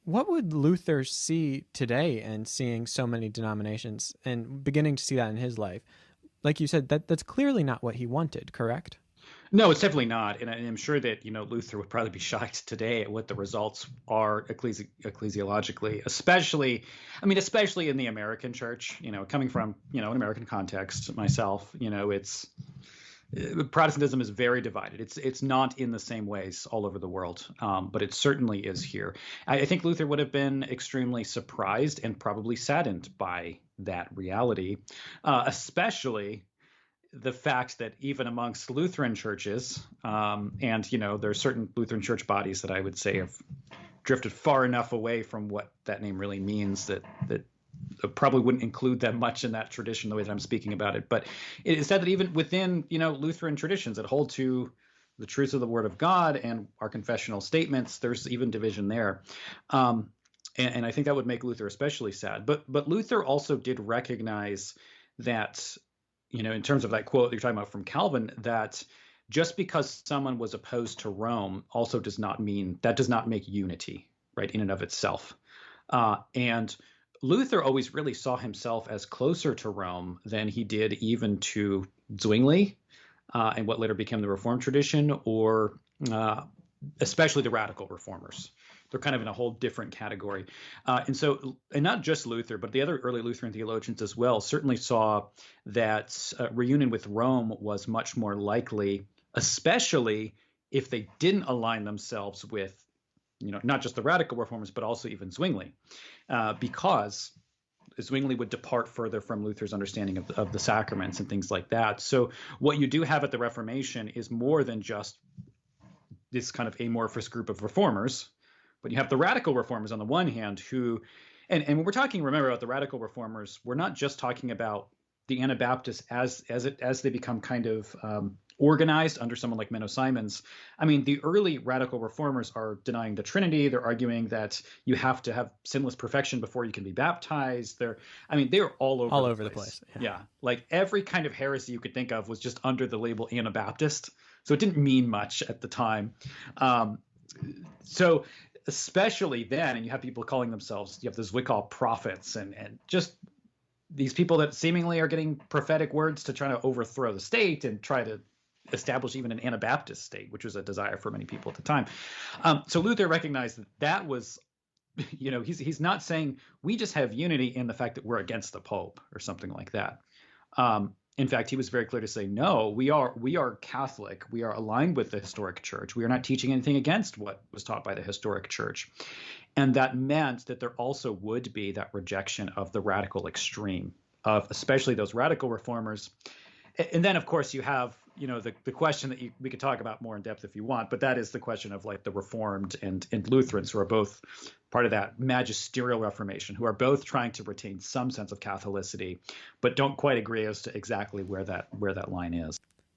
What would Luther see today in seeing so many denominations and beginning to see that in his life? Like you said, that's clearly not what he wanted, correct? No, it's definitely not. And I'm sure that, Luther would probably be shocked today at what the results are ecclesiologically, especially in the American church, coming from, an American context myself, it's Protestantism is very divided. It's not in the same ways all over the world, but it certainly is here. I think Luther would have been extremely surprised and probably saddened by that reality, especially the fact that even amongst Lutheran churches, and there are certain Lutheran church bodies that I would say have drifted far enough away from what that name really means that probably wouldn't include them much in that tradition the way that I'm speaking about it. But it is said that even within Lutheran traditions that hold to the truths of the Word of God and our confessional statements, there's even division there. And I think that would make Luther especially sad. But Luther also did recognize that, in terms of that quote that you're talking about from Calvin, that just because someone was opposed to Rome also does not make unity, right, in and of itself. And Luther always really saw himself as closer to Rome than he did even to Zwingli and what later became the Reformed tradition, or especially the radical reformers. They're kind of in a whole different category. And not just Luther, but the other early Lutheran theologians as well certainly saw that reunion with Rome was much more likely, especially if they didn't align themselves with, not just the radical reformers, but also even Zwingli, because Zwingli would depart further from Luther's understanding of the sacraments and things like that. So what you do have at the Reformation is more than just this kind of amorphous group of reformers, but you have the radical reformers on the one hand who, and when we're talking, remember, about the radical reformers, we're not just talking about the Anabaptists as they become kind of organized under someone like Menno Simons. I mean, the early radical reformers are denying the Trinity. They're arguing that you have to have sinless perfection before you can be baptized. They're all over the place. Yeah, like every kind of heresy you could think of was just under the label Anabaptist. So it didn't mean much at the time. So especially then, and you have people calling themselves, you have the Zwickau prophets and just these people that seemingly are getting prophetic words to try to overthrow the state and try to establish even an Anabaptist state, which was a desire for many people at the time. So Luther recognized that was, he's not saying we just have unity in the fact that we're against the Pope or something like that. In fact, he was very clear to say, no, we are Catholic. We are aligned with the historic church. We are not teaching anything against what was taught by the historic church. And that meant that there also would be that rejection of the radical extreme, of especially those radical reformers. And then, of course, you have, the question that we could talk about more in depth if you want, but that is the question of like the Reformed and Lutherans, who are both part of that magisterial Reformation, who are both trying to retain some sense of Catholicity, but don't quite agree as to exactly where that line is.